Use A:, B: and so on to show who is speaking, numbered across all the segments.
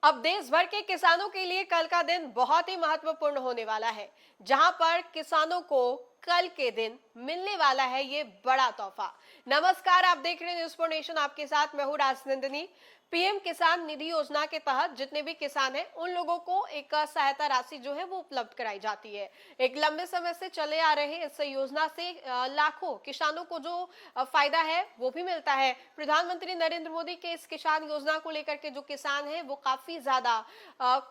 A: अब देश भर के किसानों के लिए कल का दिन बहुत ही महत्वपूर्ण होने वाला है, जहां पर किसानों को कल के दिन मिलने वाला है ये बड़ा तोहफा। नमस्कार, आप देख रहे हैं न्यूज़ फॉर नेशन। आपके साथ मैं हूं राजनंदिनी। पीएम किसान निधि योजना के तहत जितने भी किसान हैं उन लोगों को एक सहायता राशि जो है वो उपलब्ध कराई जाती है। एक लंबे समय से चले आ रहे इस योजना से लाखों किसानों को जो फायदा है वो भी मिलता है। प्रधानमंत्री नरेंद्र मोदी के इस किसान योजना को लेकर के जो किसान हैं वो काफी ज्यादा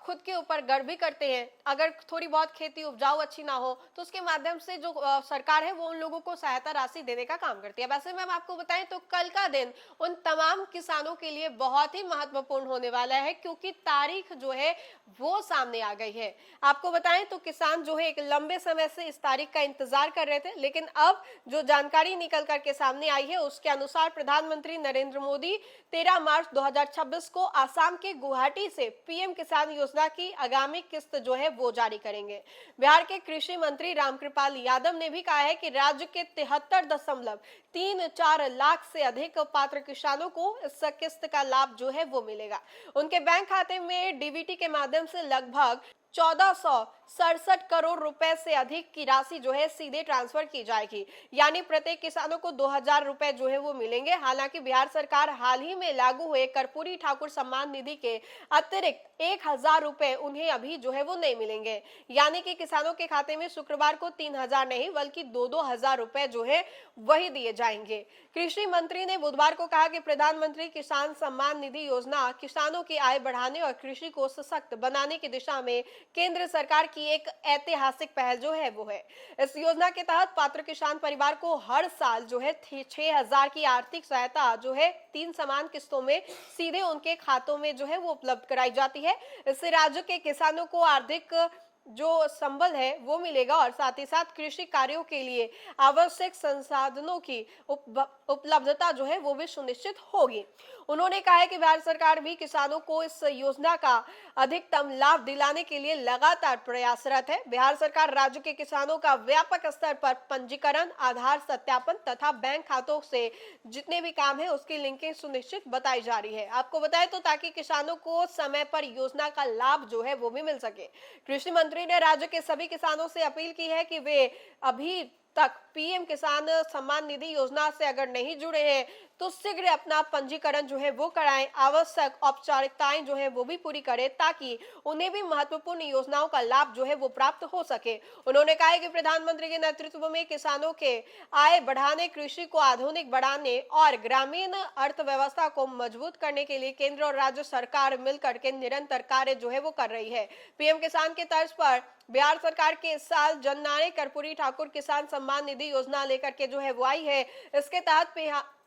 A: खुद के ऊपर गर्व भी करते हैं। अगर थोड़ी बहुत खेती उपजाऊ अच्छी ना हो तो उसके माध्यम से जो सरकार है वो उन लोगों को सहायता राशि देने का काम करती है। वैसे मैम आपको बताएं तो कल का दिन उन तमाम किसानों के लिए बहुत ही महत्वपूर्ण होने वाला है, क्योंकि तारीख जो है वो सामने आ गई है। आपको बताएं तो किसान जो है एक लंबे समय से इस तारीख का इंतजार कर रहे थे, लेकिन अब जो जानकारी निकल करके सामने आई है उसके अनुसार प्रधानमंत्री नरेंद्र मोदी 13 मार्च 2026 को आसाम के गुवाहाटी से पीएम किसान योजना की आगामी किस्त जो है वो जारी करेंगे। बिहार के कृषि मंत्री रामकृपाल यादव ने भी कहा है कि राज्य के 73.34 लाख से अधिक पात्र किसानों को इस किस्त का लाभ जो है वो मिलेगा। उनके बैंक खाते में डीबीटी के माध्यम से लगभग 1467 करोड़ रुपए से अधिक की राशि जो है सीधे ट्रांसफर की जाएगी, यानी प्रत्येक किसानों को 2000 रुपए जो है वो मिलेंगे। हालांकि बिहार सरकार हाल ही में लागू हुए कर्पूरी ठाकुर सम्मान निधि के अतिरिक्त 1000 रुपए उन्हें अभी जो है वो नहीं मिलेंगे, यानी कि किसानों के खाते में शुक्रवार को 3000 नहीं बल्कि 2-2000 रुपए जो है वही दिए जाएंगे। कृषि मंत्री ने बुधवार को कहा कि प्रधानमंत्री किसान सम्मान निधि योजना किसानों की आय बढ़ाने और कृषि को सशक्त बनाने की दिशा में केंद्र सरकार की एक ऐतिहासिक पहल जो है वो है। इस योजना के तहत पात्र किसान परिवार को हर साल जो है 6000 की आर्थिक सहायता जो है 3 समान किस्तों में सीधे उनके खातों में जो है वो उपलब्ध कराई जाती है। इससे राज्य के किसानों को आर्थिक जो संबल है वो मिलेगा और साथ ही साथ कृषि कार्यों के लिए आवश्यक संसाधनों की उपलब्धता जो है वो भी सुनिश्चित होगी। उन्होंने कहा है कि बिहार सरकार भी किसानों को इस योजना का अधिकतम लाभ दिलाने के लिए लगातार प्रयासरत है। बिहार सरकार राज्य के किसानों का व्यापक स्तर पर पंजीकरण, आधार सत्यापन तथा बैंक खातों से जितने भी काम है उसकी लिंकिंग सुनिश्चित बताई जा रही है। आपको बताएं तो ताकि किसानों को समय पर योजना का लाभ जो है वो भी मिल सके। कृषि मंत्री ने राज्य के सभी किसानों से अपील की है कि वे अभी तक पीएम किसान सम्मान निधि योजना से अगर नहीं जुड़े हैं तो शीघ्र अपना पंजीकरण जो है वो कराएं, आवश्यक औपचारिकताएं जो है वो भी पूरी करें ताकि उन्हें भी महत्वपूर्ण योजनाओं का लाभ जो है वो प्राप्त हो सके। उन्होंने कहा है कि प्रधानमंत्री के नेतृत्व में किसानों के आय बढ़ाने, कृषि को आधुनिक बनाने और ग्रामीण अर्थव्यवस्था को मजबूत करने के लिए केंद्र और राज्य सरकार मिलकर के निरंतर कार्य जो है वो कर रही है। पीएम किसान के तर्ज पर बिहार सरकार के इस साल जननायक कर्पूरी ठाकुर किसान सम्मान निधि योजना लेकर के जो है वो आई है। इसके तहत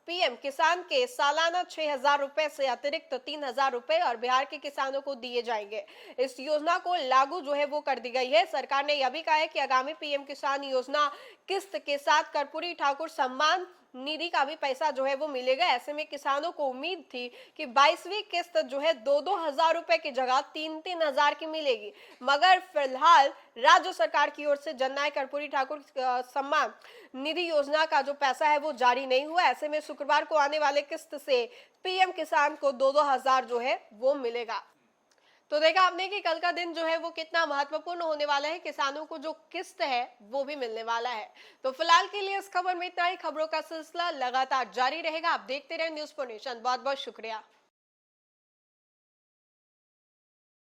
A: पीएम किसान के सालाना 6000 रुपए से अतिरिक्त 3000 रुपए और बिहार के किसानों को दिए जाएंगे। इस योजना को लागू जो है वो कर दी गई है। सरकार ने यह भी कहा है कि आगामी पीएम किसान योजना किस्त के साथ कर्पूरी ठाकुर सम्मान निधि का भी पैसा जो है वो मिलेगा। ऐसे में किसानों को उम्मीद थी कि 22वीं किस्त जो है 2-2000 रुपए की जगह 3-3000 की मिलेगी, मगर फिलहाल राज्य सरकार की ओर से जननायक कर्पूरी ठाकुर सम्मान निधि योजना का जो पैसा है वो जारी नहीं हुआ। ऐसे में शुक्रवार को आने वाले किस्त से पीएम किसान को 2-2000 जो है वो मिलेगा। तो देखा आपने कि कल का दिन जो है वो कितना महत्वपूर्ण होने वाला है। किसानों को जो किस्त है वो भी मिलने वाला है। तो फिलहाल के लिए इस खबर में इतना ही। खबरों का सिलसिला लगातार जारी रहेगा। आप देखते रहे न्यूज़ फॉर नेशन। बहुत बहुत शुक्रिया।